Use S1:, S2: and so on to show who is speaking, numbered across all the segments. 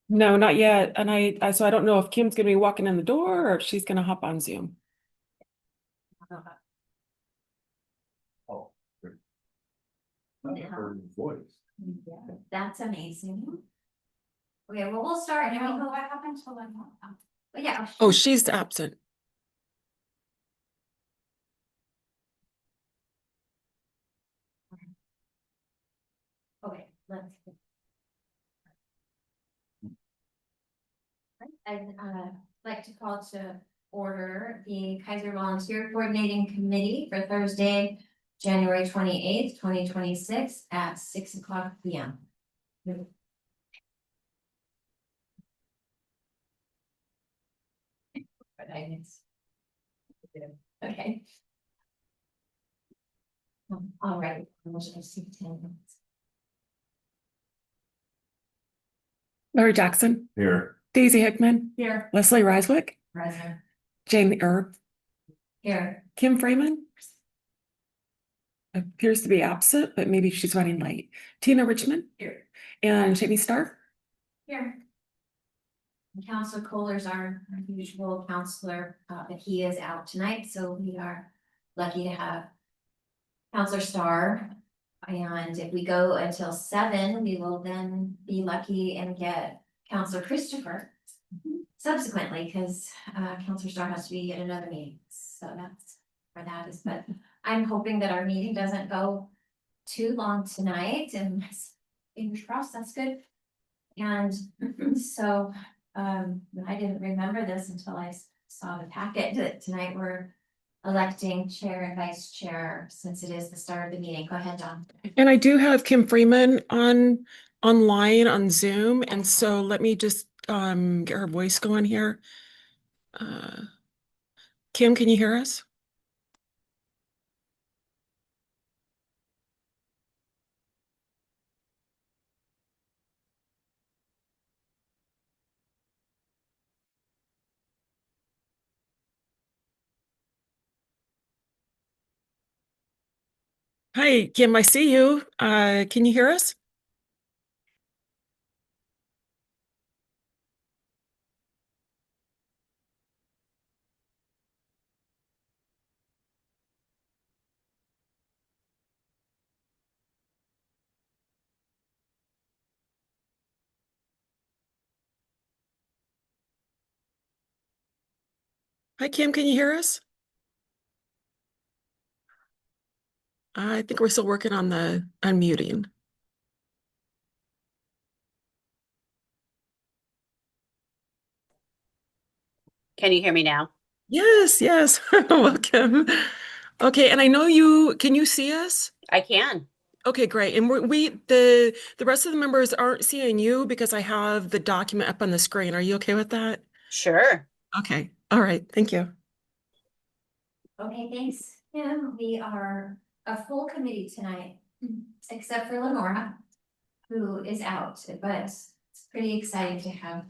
S1: No, not yet. And so I don't know if Kim's gonna be walking in the door or if she's gonna hop on Zoom.
S2: Oh, great.
S3: Yeah.
S2: I've heard his voice.
S3: Yeah, that's amazing. Okay, well, we'll start. And we go back up until one more. But yeah.
S1: Oh, she's absent.
S3: Okay, let's. I'd like to call to order the Kaiser Volunteer Coordinating Committee for Thursday, January 28th, 2026 at 6:00 p.m. Okay. All right. We'll just see 10 minutes.
S1: Larry Jackson,
S2: Here.
S1: Daisy Hickman,
S3: Here.
S1: Leslie Riswick,
S3: Present.
S1: Jane Erb,
S3: Here.
S1: Kim Freeman. Appears to be absent, but maybe she's running late. Tina Richmond.
S3: Here.
S1: And Jamie Starr.
S3: Here. Counselor Kohler's our usual counselor, but he is out tonight, so we are lucky to have Counselor Starr. And if we go until 7, we will then be lucky and get Counselor Christopher subsequently, because Counselor Starr has to be at another meeting. So that's where that is, but I'm hoping that our meeting doesn't go too long tonight, and fingers crossed, that's good. And so I didn't remember this until I saw the packet that tonight we're electing chair and vice chair, since it is the start of the meeting. Go ahead, John.
S1: And I do have Kim Freeman online on Zoom. And so let me just get her voice going here. Kim, can you hear us? Hi, Kim, I see you. Can you hear us? Hi, Kim, can you hear us? I think we're still working on the unmuting.
S4: Can you hear me now?
S1: Yes, yes. Welcome. Okay, and I know can you see us?
S4: I can.
S1: Okay, great. And the rest of the members aren't seeing you because I have the document up on the screen. Are you okay with that?
S4: Sure.
S1: Okay. All right. Thank you.
S3: Okay, thanks, Kim. We are a full committee tonight, except for Lenora, who is out, but it's pretty exciting to have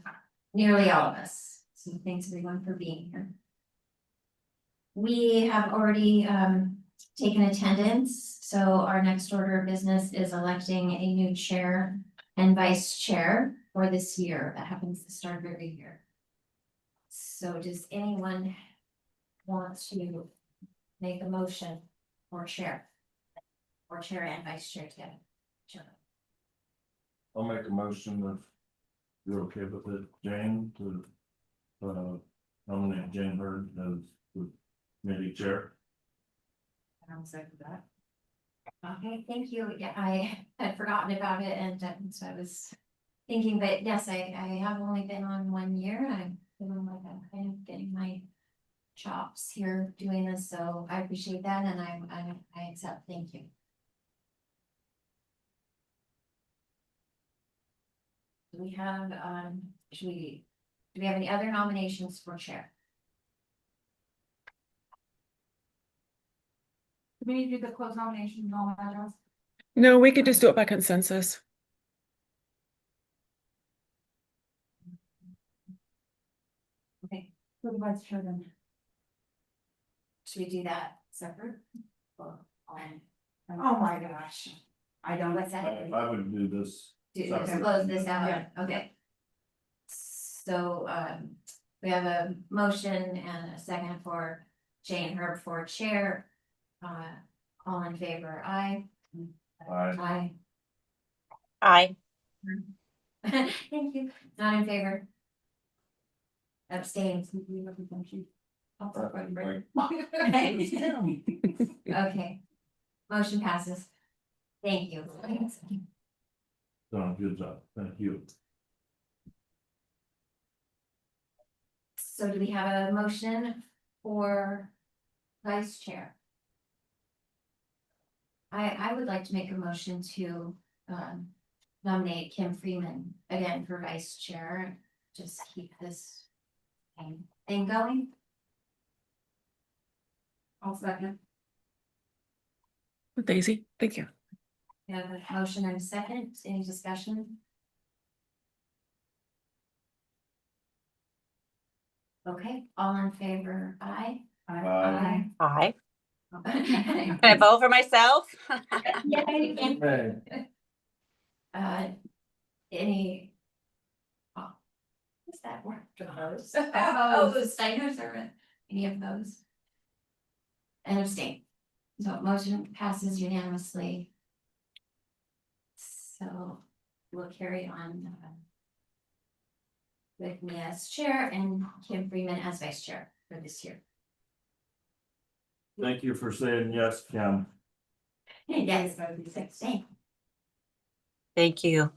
S3: nearly all of us. So thanks everyone for being here. We have already taken attendance, so our next order of business is electing a new chair and vice chair for this year. That happens to start every year. So does anyone want to make a motion for chair? Or chair and vice chair together? Sure.
S2: I'll make a motion if you're okay with it, Jane, to nominate Jane Bird as the committee chair.
S3: I'll second that. Okay, thank you. Yeah, I had forgotten about it, and so I was thinking, but yes, I have only been on 1 year. I'm feeling like I'm kind of getting my chops here doing this, so I appreciate that, and I accept. Thank you. Do we have do we have any other nominations for chair? Do we do the closed nominations on that?
S1: No, we could just do it by consensus.
S3: Okay, for the vice chair then. Should we do that separate? Or on?
S5: Oh my gosh, I don't.
S3: What's that?
S2: I would do this.
S3: Close this out,
S5: Yeah.
S3: okay. So, we have a motion and a second for Jane Herb for chair. All in favor, aye.
S2: Aye.
S4: Aye.
S3: Thank you. Not in favor. Abstains. Okay. Motion passes. Thank you.
S2: Done, good job, thank you.
S3: So do we have a motion for vice chair? I would like to make a motion to nominate Kim Freeman again for vice chair. Just keep this thing going. I'll second.
S1: Daisy, thank you.
S3: We have a motion and a second. Any discussion? Okay, all in favor, aye.
S2: Aye.
S4: Aye.
S3: Aye.
S4: Can I vote for myself?
S3: Yeah, you can.
S2: Hey,
S3: Any? What's that word? Opposed. Opposed, I know, sir. Any opposed? And abstain. So motion passes unanimously. So we'll carry on. With me as chair and Kim Freeman as vice chair for this year.
S2: thank you for saying yes, Kim.
S3: Yes, abstain.
S4: Thank you.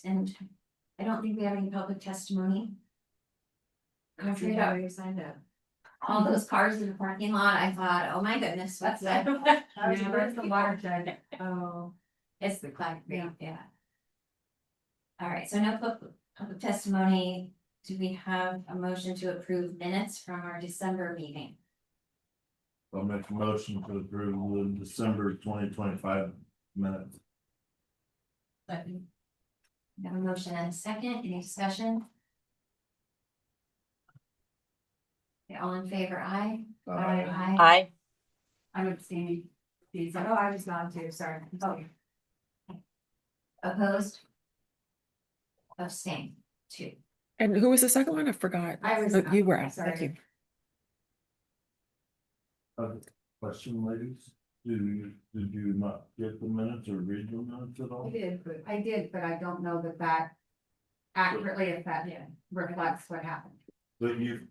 S3: And I don't think we have any public testimony. I'm afraid I already signed up. All those cars in the parking lot, I thought, oh my goodness, what's that?
S5: It's the watershed.
S3: Oh, it's the Clyde Creek, yeah. All right, so no public testimony. Do we have a motion to approve minutes from our December meeting?
S2: I'll make a motion to approve the December 2025 minutes.
S3: We have a motion and a second. Any discussion? Okay, all in favor, aye. Aye.
S4: Aye.
S5: I'm abstaining. Oh, I was not too, sorry.
S3: Oh. Opposed? Abstain, two.
S1: And who was the second one? I forgot.
S5: I was
S1: Oh,
S5: not,
S1: you were, thank
S5: sorry.
S1: you.
S2: Question, ladies, did you not get the minutes or read the minutes at all?
S5: I did, but I don't know that accurately if that reflects what happened.
S2: But you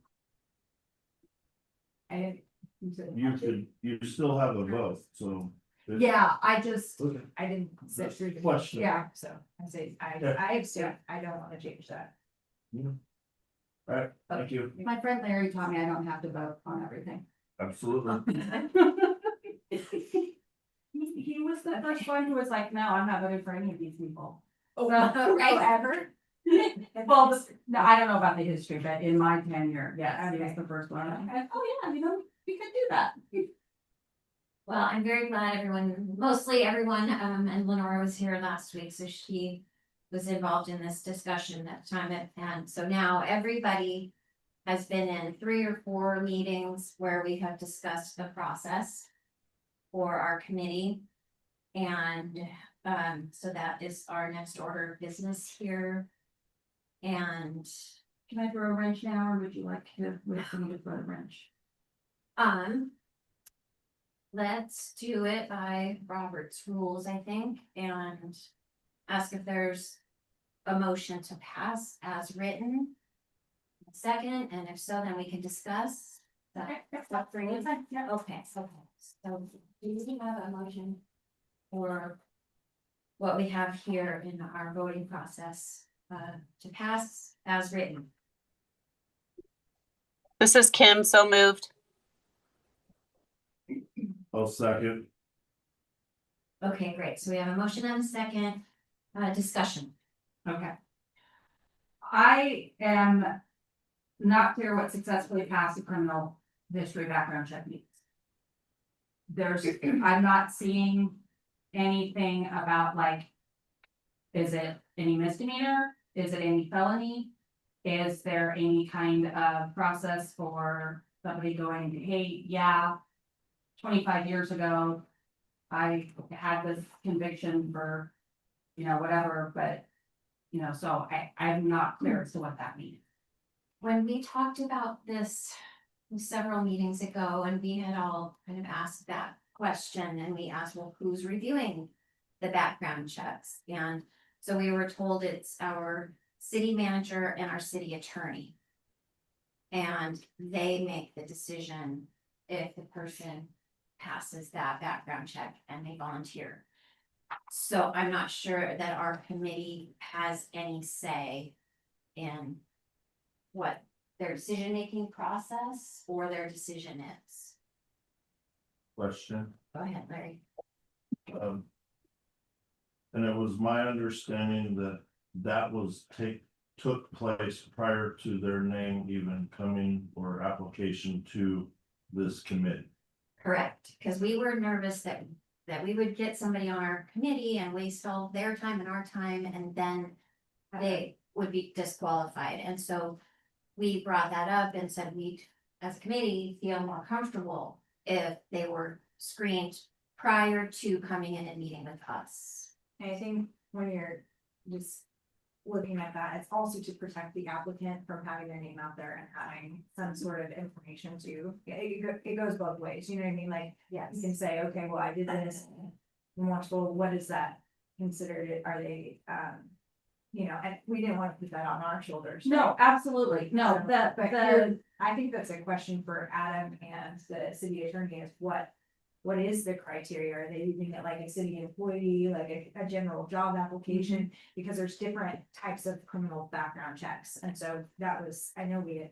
S5: I
S2: you still have a vote, so.
S5: Yeah, I
S2: Okay.
S5: didn't sit through the.
S2: Question.
S5: Yeah, so I say,
S2: Yeah.
S5: I abstain, I don't wanna change that.
S2: All right, thank you,
S5: My friend Larry taught me I don't have to vote on everything.
S2: absolutely.
S5: He was the first one who was like, no, I'm not voting for any of these people.
S3: Oh,
S5: So,
S3: right.
S5: ever? Well, no, I don't know about the history, but in my tenure, yes, he was the first one. I'm like, oh, yeah, we could do that.
S3: Well, I'm very glad everyone, mostly everyone, and Lenora was here last week, so she was involved in this discussion at the time, and so now everybody has been in 3 or 4 meetings where we have discussed the process for our committee. And, so that is our next order of business here. And,
S5: Can I throw a wrench now, or would you like to wait for me to throw a wrench?
S3: let's do it by Robert's rules, I think, and ask if there's a motion to pass as written. Second, and if so, then we can discuss. That for you? Okay, so do we have a motion for what we have here in our voting process, to pass as written?
S4: This is Kim, so moved.
S2: I'll second.
S3: Okay, great. So we have a motion and a second, discussion.
S5: Okay. I am not clear what successfully passed a criminal history background check means. I'm not seeing anything about like, is it any misdemeanor? Is it any felony? Is there any kind of process for somebody going, hey, yeah, 25 years ago, I had this conviction for, whatever, but You know, so I'm not clear as to what that means.
S3: When we talked about this several meetings ago, and we had all kind of asked that question, and we asked, well, who's reviewing the background checks? And so we were told it's our city manager and our city attorney. And they make the decision if the person passes that background check and they volunteer. So I'm not sure that our committee has any say in what their decision-making process or their decision is.
S2: Question.
S3: Go ahead, Larry.
S2: And it was my understanding that that was took place prior to their name even coming or application to this committee.
S3: Correct, because we were nervous that we would get somebody on our committee and waste all their time and our time, and then they would be disqualified. And so we brought that up and said we'd, as a committee, feel more comfortable if they were screened prior to coming in and meeting with us.
S6: I think when you're just looking at that, it's also to protect the applicant from having their name out there and having some sort of information too. It goes both ways, you know what I mean? Like,
S3: Yes.
S6: you can say, okay, well, I did this. More so, what is that considered? Are they, you know, and we didn't want to put that on our shoulders.
S5: No, absolutely, no,
S6: So,
S5: the,
S6: but
S5: the,
S6: I think that's a question for Adam and the city attorney is what is the criteria? Are they using it like a city employee, like a general job application? Because there's different types of criminal background checks. And so that was, I know we had.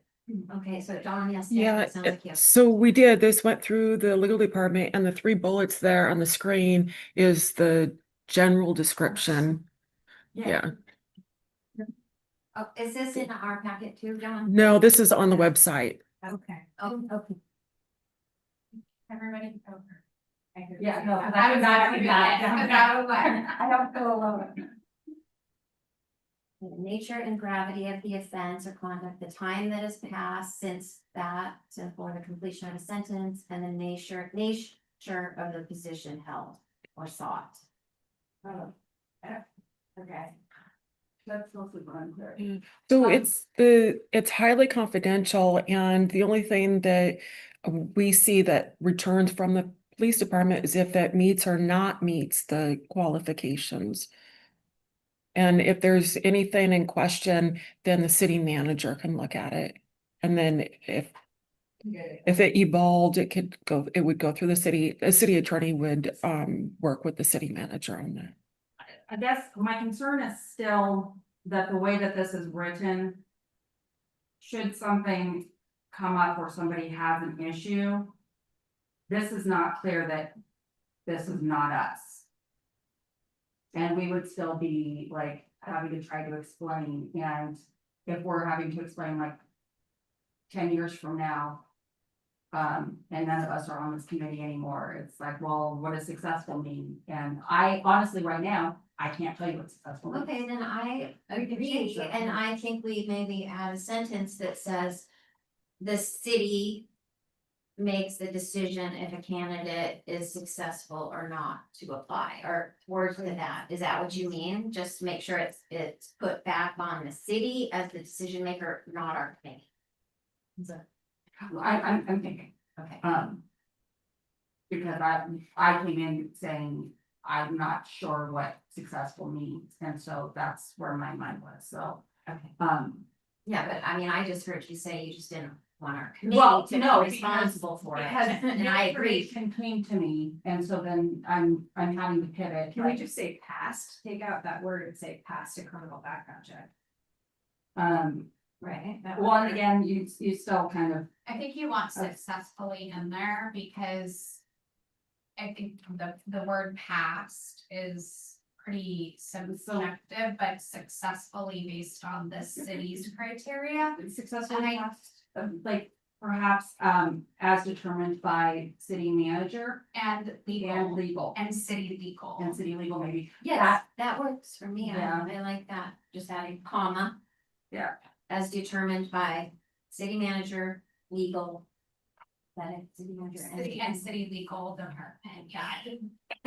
S3: Okay, so Dawn, yes.
S1: Yeah,
S3: it sounds like you have-
S1: so we did, this went through the legal department, and the 3 bullets there on the screen is the general description. Yeah,
S3: Oh, is this in our packet too, Dawn?
S1: no, this is on the website.
S6: Okay.
S3: Oh, okay.
S6: Everybody.
S5: yeah, no,
S6: I was not gonna do
S5: that.
S6: I don't feel alone.
S3: The nature and gravity of the offense or conduct, the time that has passed since for the completion of a sentence, and the nature of the position held or sought.
S6: Oh, yeah. Okay.
S5: That's also unclear.
S1: So
S3: Um,
S1: it's highly confidential, and the only thing that we see that returns from the police department is if it meets or not meets the qualifications. And if there's anything in question, then the city manager can look at it. And then if it evolved, it would go through the city attorney would work with the city manager on that.
S5: I guess my concern is still that the way that this is written. Should something come up or somebody has an issue. This is not clear that this is not us. And we would still be like having to try to explain, and if we're having to explain like 10 years from now. And none of us are on this committee anymore, it's like, well, what does successful mean? And I honestly, right now, I can't tell you what successful means.
S3: Okay, then I
S6: We can change
S3: agree,
S6: that.
S3: and I think we maybe add a sentence that says. The city makes the decision if a candidate is successful or not to apply, or words to that. Is that what you mean? Just make sure it's put back on the city as the decision maker, not our committee.
S5: I'm thinking,
S3: Okay,
S5: because I came in saying, I'm not sure what successful means, and so that's where my mind was, so,
S3: okay.
S5: yeah.
S3: But I mean, I just heard you say you just didn't want our
S5: Well,
S3: committee to
S5: no,
S3: be responsible for it,
S5: Because
S3: and I
S5: the
S3: agree.
S5: information came to me, and so then I'm having to pivot.
S6: Can we just say past, take out that word and say past a criminal background check?
S3: Right.
S5: Well, and again, you still kind of,
S7: I think you want successfully in there because I think the word past is pretty subjective, but successfully based on the city's criteria.
S5: successful
S7: And I-
S5: past, like perhaps as determined by city manager
S7: And
S5: and
S7: legal
S5: legal
S7: and city legal.
S5: and city legal maybe.
S3: Yes, that works for me.
S5: Yeah.
S3: I like that. Just adding comma.
S5: Yeah.
S3: As determined by city manager, legal. That it, city manager
S7: And city legal department, yeah.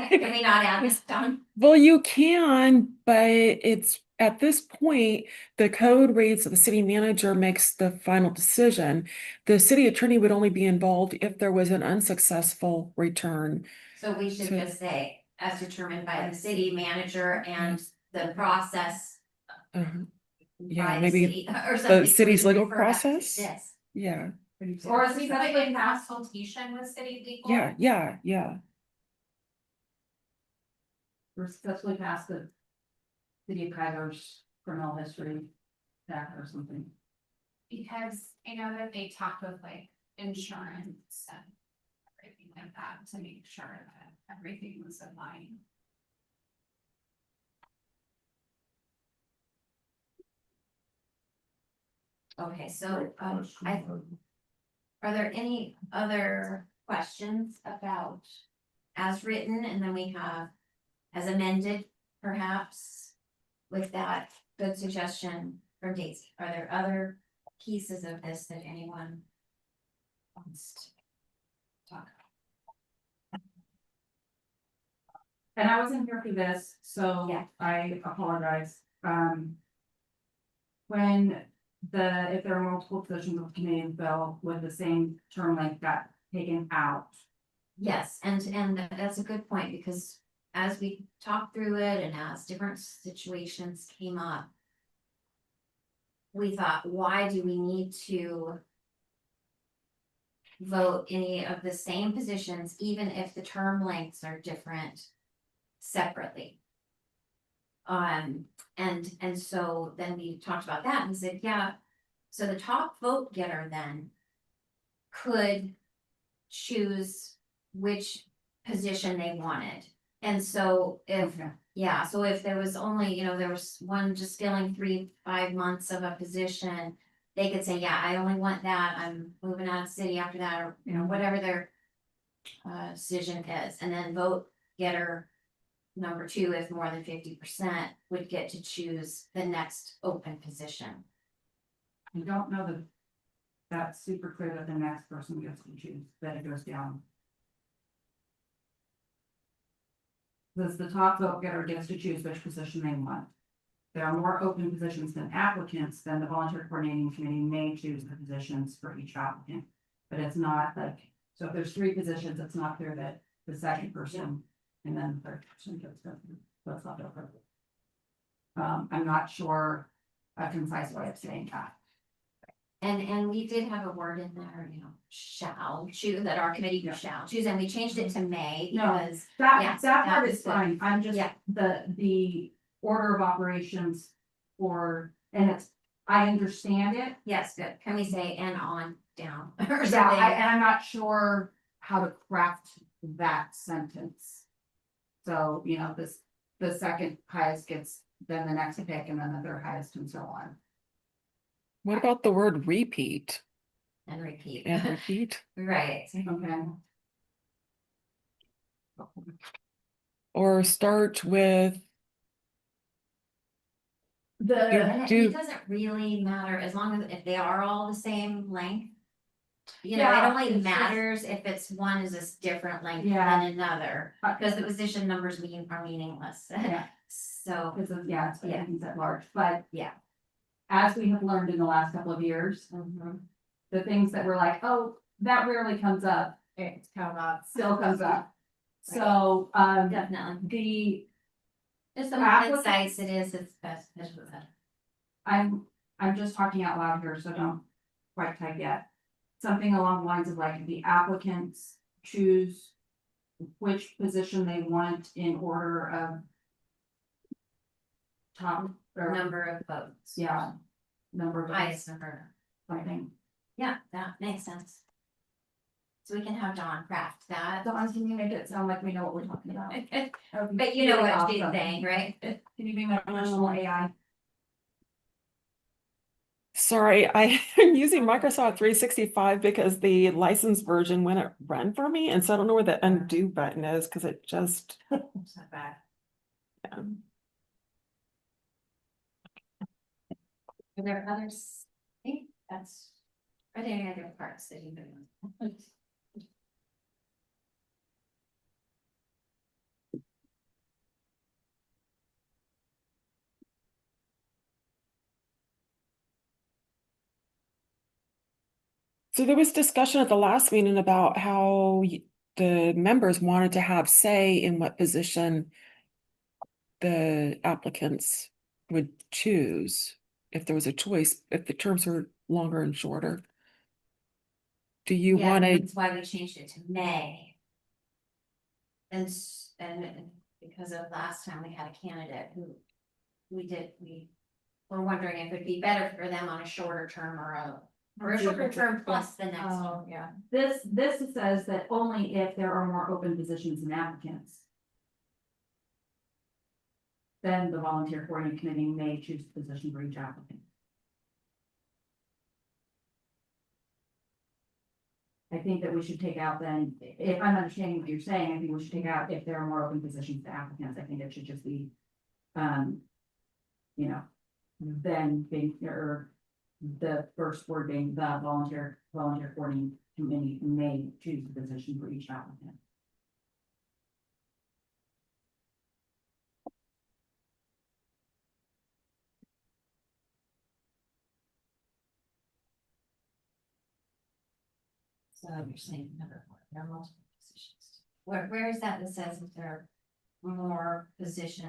S3: Can we not add this down?
S1: Well, you can, but it's at this point, the code reads that the city manager makes the final decision. The city attorney would only be involved if there was an unsuccessful return.
S3: So we should
S1: So-
S3: just say, as determined by the city manager and the process
S1: Uh-huh. Yeah,
S3: by the
S1: maybe
S3: city, or something. so we
S1: city's
S3: can
S1: legal
S3: refer back to
S1: process?
S3: this.
S1: Yeah,
S5: Or is
S7: We
S5: it
S7: put
S5: like
S7: in consultation with city legal.
S1: yeah.
S5: we're successfully passed the city of Kyler's criminal history act or something?
S7: Because I know that they talked with like insurance and everything like that to make sure that everything was in line.
S3: Okay, so, are there any other questions about as written, and then we have as amended, perhaps, with that good suggestion from Daisy? Are there other pieces of this that anyone wants to talk about?
S5: And I wasn't here for this, so
S3: Yeah.
S5: I apologize. When if there are multiple positions of committee bill with the same term length got taken out.
S3: Yes, and that's a good point, because as we talked through it and as different situations came up, we thought, why do we need to vote any of the same positions, even if the term lengths are different separately? And so then we talked about that and said, yeah, so the top vote getter then could choose which position they wanted. And so if, yeah, so if there was only, there was one just filling 5 months of a position, they could say, yeah, I only want that, I'm moving out of the city after that, or, whatever their decision is, and then vote getter number 2, if more than 50%, would get to choose the next open position.
S5: I don't know that that's super clear that the next person gets to choose, that it goes down. Does the top vote getter gets to choose which position they want. There are more open positions than applicants, then the volunteer coordinating committee may choose the positions for each applicant. But it's not like, so if there's 3 positions, it's not clear that the second person and then the third person gets them. That's not appropriate. I'm not sure a concise way of saying that.
S3: And we did have a word in there, shall choose, that our committee
S5: Yeah.
S3: shall choose, and we changed it to may,
S5: No.
S3: because,
S5: That,
S3: Yes,
S5: that part
S3: that
S5: is
S3: was good.
S5: fine, I'm just,
S3: Yeah.
S5: the order of operations for, and it's, I understand it.
S3: yes, good, can we say and on down or
S5: Yeah,
S3: something?
S5: and I'm not sure how to craft that sentence. So, the second highest gets, then the next pick, and then the third highest, and so on.
S1: What about the word repeat
S3: And repeat,
S1: and repeat?
S3: right,
S5: Okay.
S1: Or start with,
S3: and
S1: do-
S3: it doesn't really matter, as long as, if they are all the same length. It
S5: Yeah,
S3: only
S5: it's just-
S3: matters if it's one is a different length
S5: Yeah.
S3: than another, because the position numbers are meaningless.
S5: Yeah.
S3: So,
S5: Because of, yeah, it's
S3: Yeah.
S5: things at large, but.
S3: Yeah.
S5: As we have learned in the last couple of years, the things that were like, oh, that rarely comes up,
S3: it's come up,
S5: still comes up. So,
S3: definitely, just the more
S5: Applicant-
S3: concise it is, it's best, it's better.
S5: I'm just talking out loud here, so don't quite type yet. Something along the lines of like, the applicants choose which position they want in order of top or,
S3: Number of votes.
S5: yeah, number of
S3: Highest
S5: votes,
S3: number.
S5: something.
S3: Yeah, that makes sense. So we can have Dawn craft that.
S5: Dawn, can you make it sound like we know what we're talking about?
S3: But you know
S5: Really
S3: what she's
S5: awesome.
S3: saying, right?
S5: Can you be my personal AI?
S1: sorry, I am using Microsoft 365 because the licensed version wouldn't run for me. And so I don't know where the undo button is because it just,
S3: It's not bad. Are there others? I think that's, are there any other parts that you've been?
S1: So there was discussion at the last meeting about how the members wanted to have say in what position the applicants would choose if there was a choice, if the terms were longer and shorter. Do you
S3: Yeah,
S1: want to,
S3: that's why we changed it to May. And because of last time we had a candidate who we were wondering if it'd be better for them on a shorter term or a shorter term plus the next one.
S6: Oh, yeah.
S5: This says that only if there are more open positions than applicants. Then the volunteer coordinating committee may choose the position for each applicant. I think that we should take out then, if I'm understanding what you're saying, I think we should take out if there are more open positions to applicants, I think it should just be. You know, then being, or the first word being the volunteer coordinating committee may choose the position for each applicant.
S3: So you're saying number four, there are multiple positions. Where is that says if there are more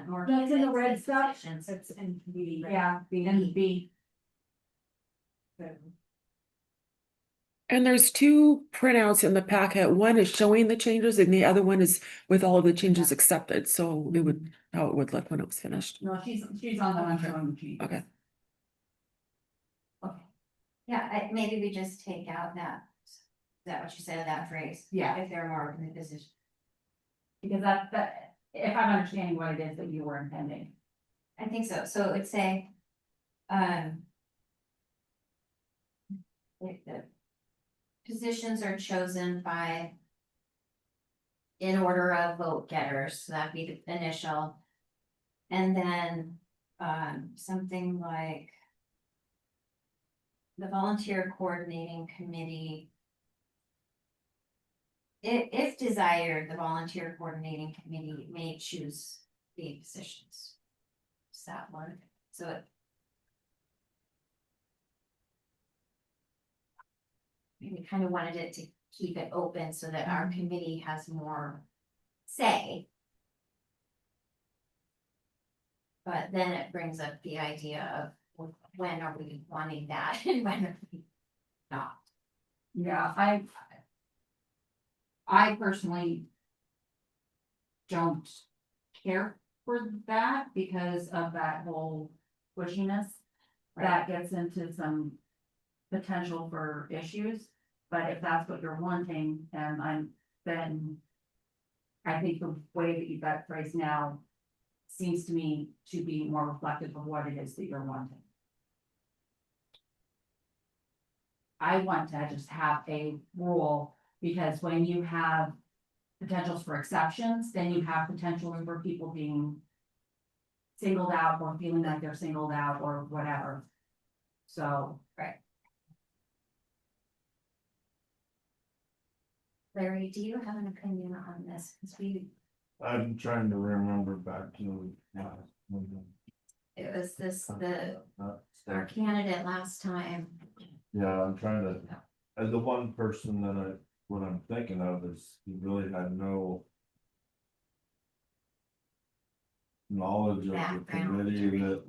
S3: more.
S5: That's in the red
S3: candidates and
S5: stuff.
S3: positions?
S6: It's in B.
S5: Yeah, and B.
S1: and there's two printouts in the packet. One is showing the changes and the other one is with all of the changes accepted. So it would, how it would look when it was finished.
S5: No, she's on the one showing the changes.
S1: Okay.
S3: Okay. Yeah, maybe we just take out that, is that what you said, that phrase?
S5: Yeah.
S3: If there are more open positions.
S5: Because that, if I'm understanding what it is that you were intending.
S3: I think so, so it would say, if the positions are chosen by in order of vote getters, so that'd be the initial. And then, something like the volunteer coordinating committee. If desired, the volunteer coordinating committee may choose the positions. Is that one? So it. We kind of wanted it to keep it open so that our committee has more say. But then it brings up the idea of when are we wanting that and when are we not?
S5: Yeah, I personally don't care for that because of that whole pushiness. That gets into some potential for issues, but if that's what you're wanting, then I think the way that you've got it phrased now seems to me to be more reflective of what it is that you're wanting. I want to just have a rule, because when you have potentials for exceptions, then you have potentials for people being singled out or feeling like they're singled out or whatever. So.
S3: Right. Larry, do you have an opinion on this? Because
S2: I'm trying to remember back to.
S3: it was our candidate last time.
S2: Yeah, I'm trying to, as the one person that what I'm thinking of is, he really had no knowledge of the
S3: Background.
S2: committee that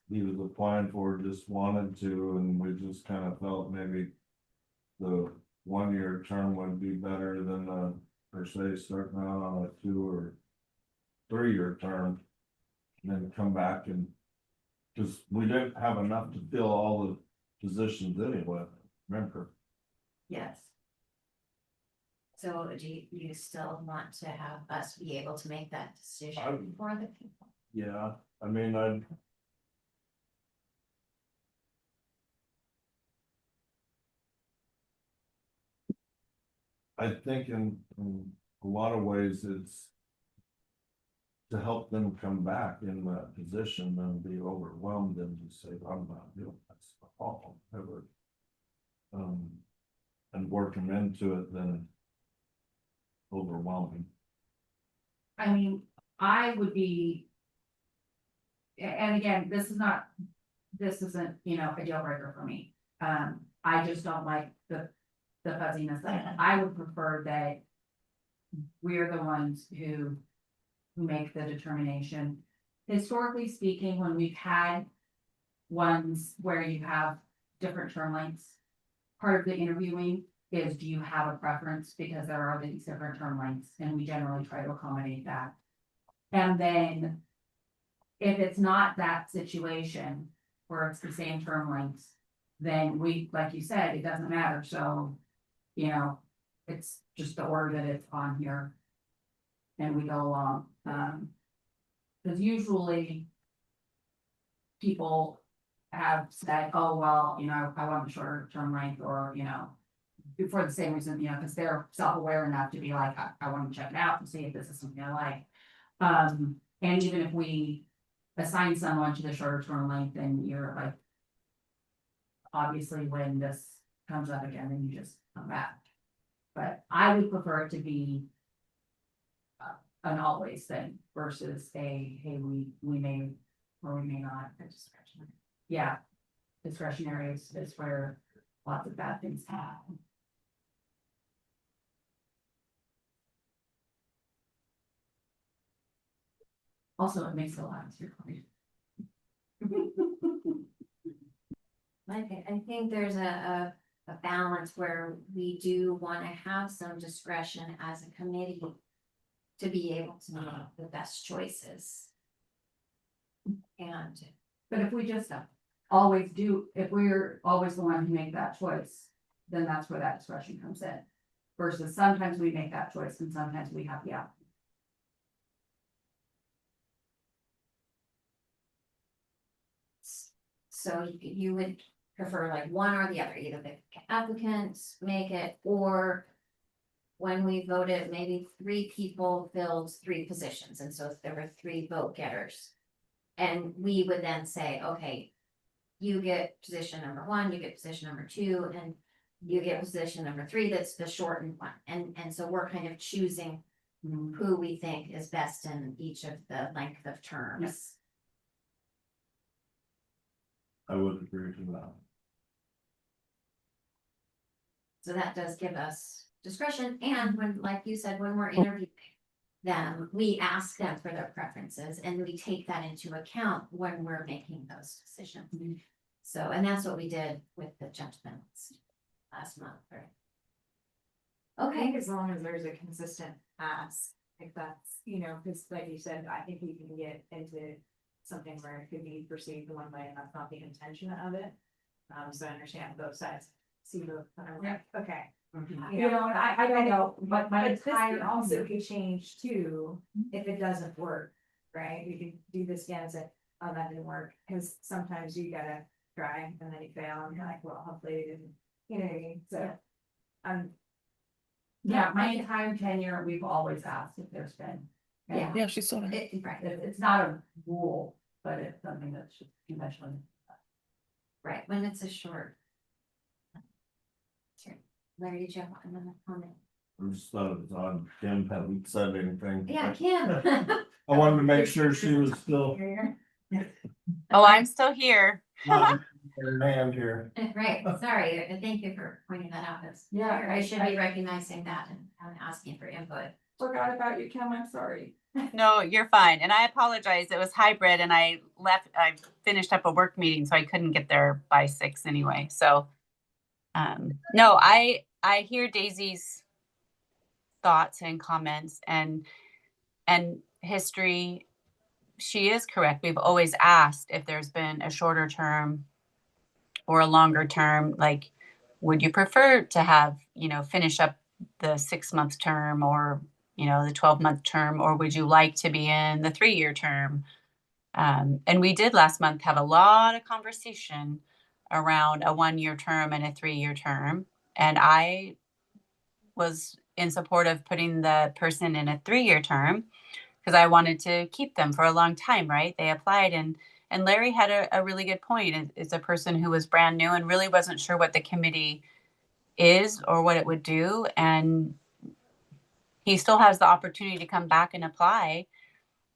S2: he was applying for, just wanted to, and we just kind of felt maybe the 1-year term would be better than per se starting out on a 2 or 3-year term. And then come back and, because we didn't have enough to fill all the positions anyway, remember?
S3: Yes. So do you still want to have us be able to make that decision for the people?
S2: Yeah, I mean, I think in a lot of ways it's to help them come back in that position and be overwhelmed and just say, I'm not doing this, all ever. And work them into it than overwhelming.
S5: I mean, I would be. And again, this isn't, a deal breaker for me. I just don't like the the fuzziness. I would prefer that we're the ones who make the determination. Historically speaking, when we've had ones where you have different term lengths, part of the interviewing is, do you have a preference? Because there are these different term lengths, and we generally try to accommodate that. And then if it's not that situation where it's the same term lengths, then we, like you said, it doesn't matter. So, you know, it's just the order that it's on here. And we go along. Because usually people have said, oh, well, you know, I want a shorter term length, or, you know, for the same reason, you know, because they're self-aware enough to be like, I want to check it out and see if this is something I like. And even if we assign someone to the shorter term length, then you're like, obviously when this comes up again, then you just come back. But I would prefer it to be an always thing versus a, hey, we may or we may not. Discretionary. Yeah, discretionary is where lots of bad things happen. Also, it makes it a lot easier for me.
S3: I think there's a balance where we do want to have some discretion as a committee to be able to make the best choices. And
S5: But if we just always do, if we're always the one who make that choice, then that's where that discretion comes in. Versus sometimes we make that choice and sometimes we have the option.
S3: so you would prefer like one or the other, either the applicants make it, or when we voted, maybe 3 people filled 3 positions, and so if there were 3 vote getters. And we would then say, okay, you get position number 1, you get position number 2, and you get position number 3, that's the shortened one. And so we're kind of choosing who we think is best in each of the length of terms.
S5: Yes.
S2: I would agree to that.
S3: So that does give us discretion, and when, like you said, when we're interviewing them, we ask them for their preferences, and we take that into account when we're making those decisions. So, and that's what we did with the judgment last month, right?
S6: I think
S3: Okay,
S6: as long as there's a consistent ask, like that's, you know, because like you said, I think you can get into something where it could be perceived one way and that's not the intention of it. So I understand both sides, see both, okay.
S5: You know, I don't know, but my
S6: But this
S5: entire
S6: can also be changed too, if it doesn't work, right? We could do this again and say, oh, that didn't work, because sometimes you gotta try and then you fail and you're like, well, hopefully it didn't, you know what I mean? So.
S5: Yeah, my entire tenure, we've always asked if there's been.
S3: Yeah.
S1: Yeah, she saw that.
S3: right,
S5: It's not a rule, but it's something that should conventionally.
S3: right, when it's a short. Sure. Larry, did you have another comment?
S2: I just thought it was odd, Kim hadn't said anything.
S3: Yeah, Kim.
S2: I wanted to make sure she was still
S4: Oh, I'm still here.
S2: not in her hand here.
S3: Right, sorry, and thank you for pointing that out, that's,
S5: Yeah,
S3: I should be recognizing that and asking for input.
S5: Forgot about you, Kim, I'm sorry.
S4: No, you're fine. And I apologize. It was hybrid and I finished up a work meeting, so I couldn't get there by 6 anyway. So, no, I hear Daisy's thoughts and comments and history. She is correct. We've always asked if there's been a shorter term or a longer term, like, would you prefer to have, finish up the 6-month term or, the 12-month term, or would you like to be in the 3-year term? And we did last month have a lot of conversation around a 1-year term and a 3-year term. And I was in support of putting the person in a 3-year term because I wanted to keep them for a long time, right? They applied and Larry had a really good point. It's a person who was brand new and really wasn't sure what the committee is or what it would do. And he still has the opportunity to come back and apply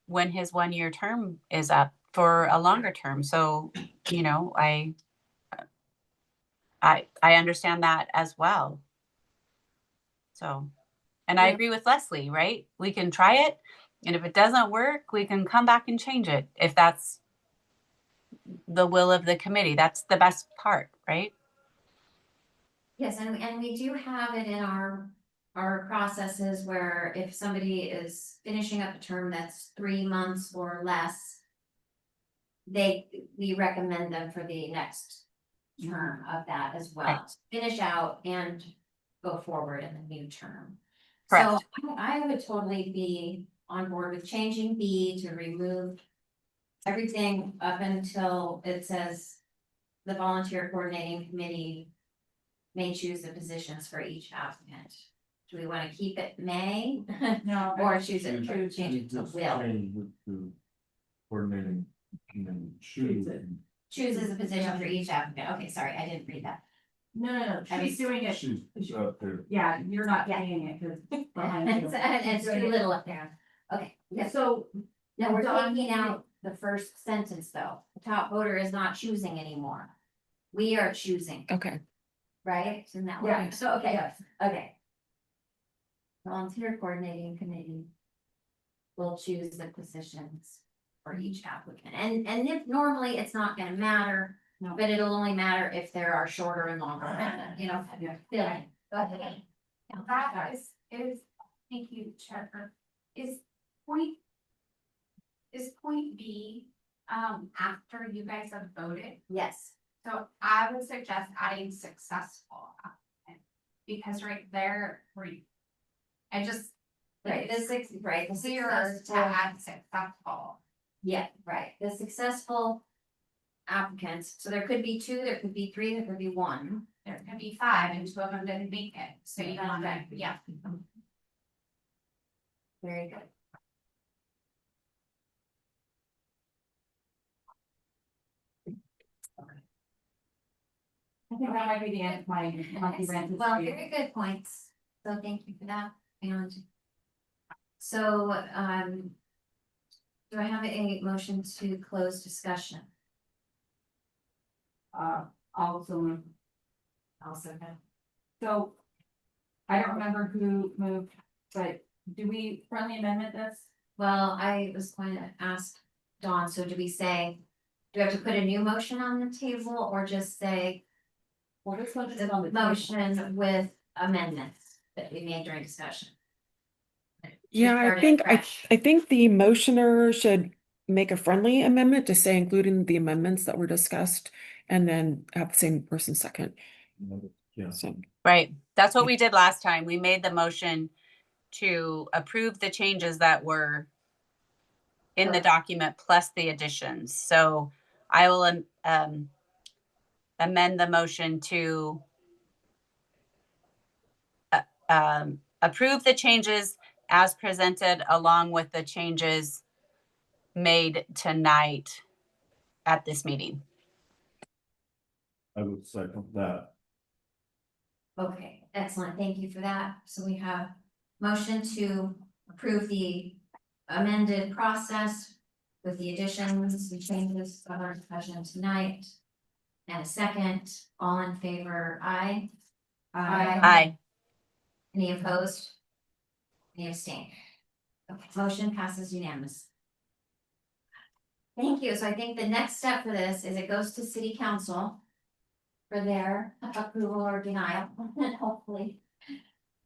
S4: when his 1-year term is up for a longer term. So, I understand that as well. So, and I
S1: Yeah.
S4: agree with Leslie, right? We can try it. And if it doesn't work, we can come back and change it if that's the will of the committee. That's the best part, right?
S3: Yes, and we do have it in our processes where if somebody is finishing up a term that's 3 months or less, we recommend them for the next term of that as well,
S4: Right.
S3: to finish out and go forward in the new term.
S4: Correct.
S3: So I would totally be on board with changing B to remove everything up until it says the volunteer coordinating committee may choose the positions for each applicant. Do we want to keep it may
S5: No.
S3: or choose it, change it to
S2: Just
S3: will?
S2: change it to coordinating, choose it.
S3: Chooses a position for each applicant. Okay, sorry, I didn't read that.
S5: No, she's doing it.
S2: She's up there.
S5: Yeah, you're not saying it because.
S3: It's too little up there. Okay, yes.
S5: So,
S3: Now we're
S5: Dawn,
S3: taking out the first sentence though. The top voter is not choosing anymore. We are choosing,
S1: Okay,
S3: right? Isn't that
S5: yeah,
S3: right? So, okay,
S5: yes,
S3: okay. Volunteer coordinating committee will choose the positions for each applicant. And if normally it's not gonna matter,
S5: No.
S3: but it'll only matter if there are shorter and longer, you know,
S5: Yeah.
S3: filling. Go ahead.
S7: That is, thank you, Chair. Is point B, after you guys have voted?
S3: Yes,
S7: So I would suggest adding successful applicant, because right there, I just.
S3: right, the six, right, the
S7: Clearer to
S3: successful,
S7: add successful.
S3: yeah, right, the successful applicants, so there could be 2, there could be 3, there could be 1.
S7: There could be 5 and 2 of them didn't make it, so you want to, yeah.
S3: Very good.
S5: I think that might be the end of my monkey rant. this
S3: Well,
S5: week.
S3: very good points, so thank you for that, and so, do I have a motion to close discussion?
S5: Also,
S3: Also,
S5: so. I don't remember who moved, but do we friendly amendment this?
S3: well, I was going to ask Dawn, so do we say, do we have to put a new motion on the table, or just say
S5: Well, this one is
S3: the
S5: on the.
S3: motion with amendments that we made during discussion?
S1: yeah,
S3: Start
S1: I
S3: it
S1: think,
S3: fresh.
S1: I think the motioner should make a friendly amendment to say including the amendments that were discussed and then have the same person second.
S2: Yeah.
S1: So,
S4: Right. That's what we did last time. We made the motion to approve the changes that were in the
S3: Correct.
S4: document plus the additions. So I will amend the motion to approve the changes as presented along with the changes made tonight at this meeting.
S2: I would second that.
S3: Okay, excellent, thank you for that. So we have motion to approve the amended process with the additions, the changes of our discussion tonight. And a second, all in favor, aye?
S4: Aye.
S3: Any opposed? Any abstain? Okay, motion passes unanimous. Thank you, so I think the next step for this is it goes to city council for their approval or denial, and hopefully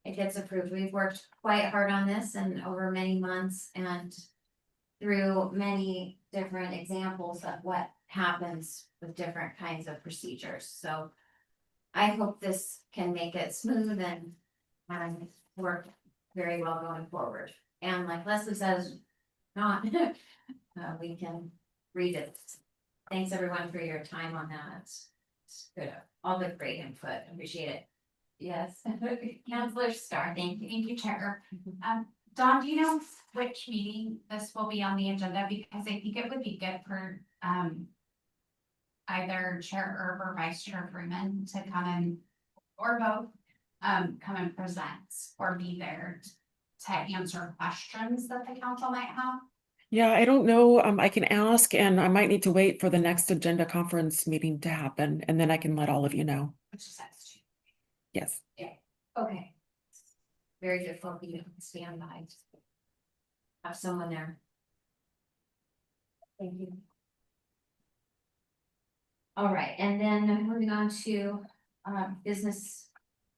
S3: it gets approved. We've worked quite hard on this and over many months and through many different examples of what happens with different kinds of procedures, so I hope this can make it smooth and work very well going forward. And like Leslie says, not, we can read it. Thanks everyone for your time on that. It's good, all the great input, appreciate it. Yes, Counselor Starr, thank you.
S7: Thank you, Chair. Dawn, do you know which meeting this will be on the agenda? Because I think it would be good for, either Chair Erb or Vice Chair Freeman to come in, or both, come and present or be there to answer questions that the council might have.
S1: yeah, I don't know. I can ask and I might need to wait for the next agenda conference meeting to happen and then I can let all of you know.
S7: Which is that's
S1: Yes.
S3: Okay. very difficult for you to stand by. Have someone there. Thank you. All right, and then moving on to business.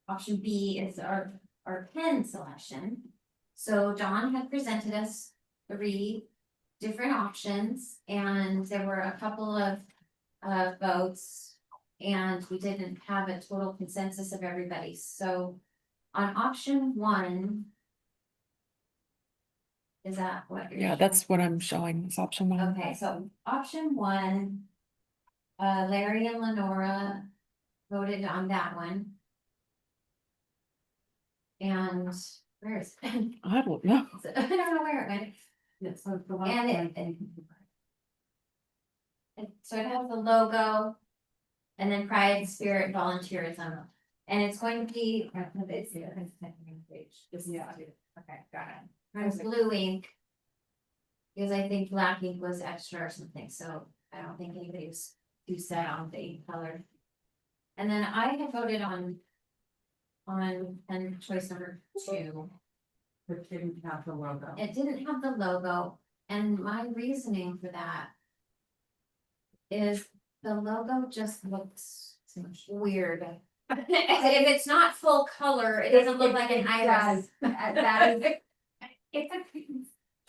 S3: Option B is our pen selection. So Dawn had presented us 3 different options, and there were a couple of votes. And we didn't have a total consensus of everybody, so on option 1. Is that what you're?
S1: Yeah, that's what I'm showing, is option 1.
S3: Okay, so option 1. Larry and Lenora voted on that one. And where is it?
S1: I don't know.
S3: I don't know where it went.
S5: It's like the one.
S3: And so it has the logo. And then pride, spirit, volunteerism. And it's going to be, it's
S6: Yeah, okay, got it.
S3: it's blue ink. Because I think black ink was extra or something, so I don't think anybody was too set on the ink color. And then I had voted on and choice number 2.
S5: Which didn't have the logo.
S3: It didn't have the logo, and my reasoning for that is the logo just looks weird. If it's not full color, it doesn't look like an iris.
S6: That is,
S7: It's a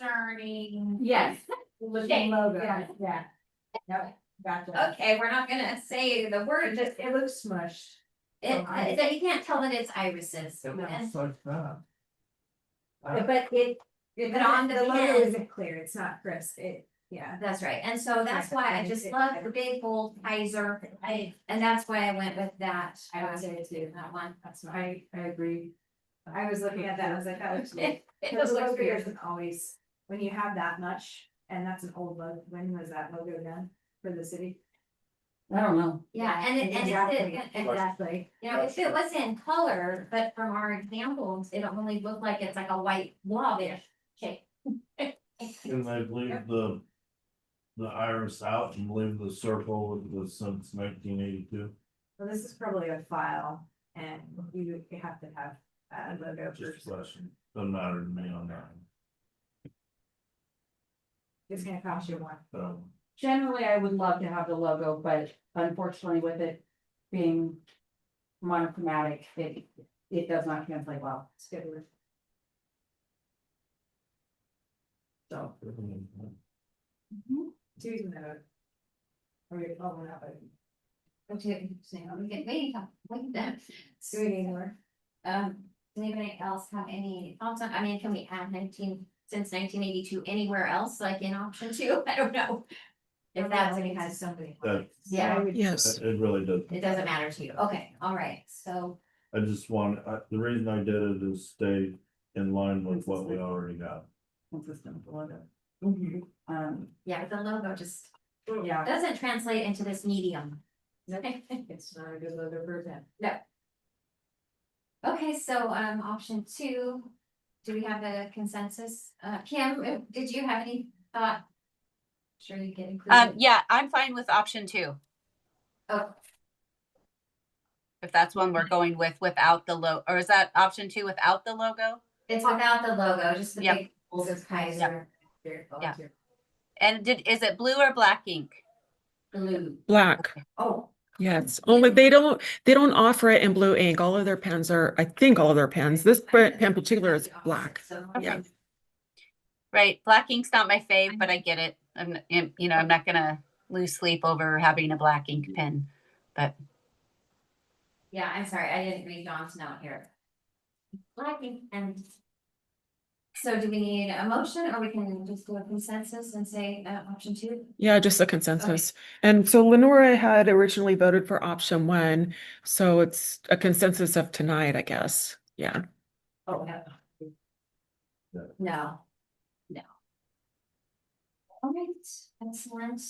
S7: concerning.
S6: yes, with the
S3: Shame.
S6: logo, yeah. Yep, gotcha.
S3: Okay, we're not gonna say the word, just
S6: It looks smushed.
S3: that you can't tell that it's irises.
S2: It
S3: And-
S2: looks like that.
S3: But it,
S6: But
S3: on the
S6: the logo
S3: pen-
S6: isn't clear, it's not crisp, yeah.
S3: that's right, and so that's why I just love the big bold Kaiser, and that's why I went with that.
S6: I would say it too.
S3: That one.
S6: That's not,
S5: I agree.
S6: I was looking at that, I was like, that looks.
S3: It
S6: The
S3: just looks
S6: logo
S3: weird.
S6: doesn't always, when you have that much, and that's an old logo, when was that logo done for the city?
S5: I don't know.
S3: Yeah, and
S6: Exactly,
S3: and
S6: exactly.
S3: you know, if it was in color, but from our examples, it only looked like it's like a white blob. Okay.
S2: Can they leave the iris out and leave the circle with the since 1982?
S6: Well, this is probably a file, and you have to have a logo.
S2: Just
S6: for-
S2: question, doesn't matter to me on that.
S6: It's gonna cost you more.
S2: So,
S5: Generally, I would love to have the logo, but unfortunately with it being monochromatic, it does not translate well.
S6: It's good with.
S5: So.
S6: Susan, though. Or you're following up,
S3: Okay, so we get waiting, wait that.
S6: do it anymore.
S3: Does anybody else have any thoughts on, I mean, can we add 1982 anywhere else, like in option 2? I don't know. If that's,
S6: It has somebody.
S2: That-
S3: yeah,
S1: Yes.
S2: it really does.
S3: it doesn't matter to you. Okay, all right, so,
S2: I just want, the reason I did it is stay in line with what we already got.
S5: Consistent with the logo.
S6: Mm-hmm.
S3: yeah, but the logo just
S6: Yeah,
S3: doesn't translate into this medium.
S6: it's not a good logo for that.
S3: Okay, so, option 2, do we have a consensus? Kim, did you have any thought? Sure you get included.
S4: Yeah, I'm fine with option 2.
S3: Oh,
S4: If that's one we're going with without the logo, or is that option 2 without the logo?
S3: it's without the logo, just the
S4: Yep.
S3: big bold Kaiser.
S4: Yeah. And is it blue or black ink?
S3: Blue.
S1: Black,
S3: Oh,
S1: yes. Only they don't offer it in blue ink. All of their pens are, I think all of their pens, this pen in particular is black.
S3: so,
S1: Yeah.
S4: Right, black ink's not my fave, but I get it. I'm not gonna lose sleep over having a black ink pen, but
S3: yeah, I'm sorry, I didn't read Dawn's note here. Blacking and. So do we need a motion or we can just do a consensus and say option 2?
S1: Yeah, just a consensus. And so Lenora had originally voted for option 1, so it's a consensus of tonight, I guess. Yeah.
S3: Oh, no. No. No. All right, excellent.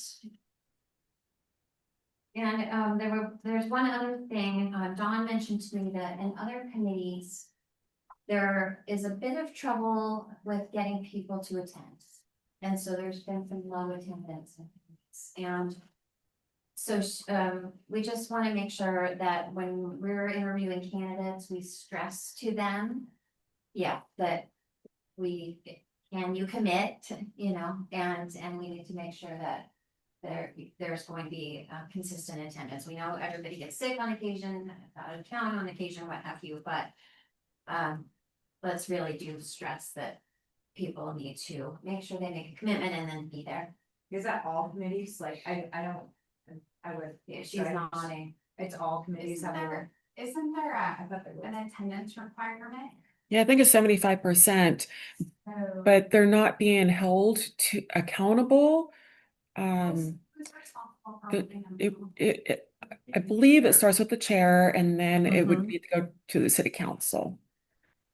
S3: And there's one other thing, Dawn mentioned to me that in other committees. There is a bit of trouble with getting people to attend. And so there's been some low attendance. And so we just want to make sure that when we're interviewing candidates, we stress to them yeah, that can you commit, you know, and we need to make sure that there's going to be consistent attendance. We know everybody gets sick on occasion, out of town on occasion, what have you, but let's really do stress that people need to make sure they make a commitment and then be there.
S6: Is that all committees? Like, I don't, I would.
S3: Yeah, she's nodding.
S6: It's all committees
S7: Isn't
S6: have
S7: there, isn't there an attendance requirement?
S1: Yeah, I think it's 75%,
S7: So.
S1: but they're not being held to accountable.
S7: Who's responsible for
S1: the-
S7: holding them
S1: It,
S7: accountable?
S1: I believe it starts with the chair and then it would
S4: Mhm.
S1: need to go to the city council.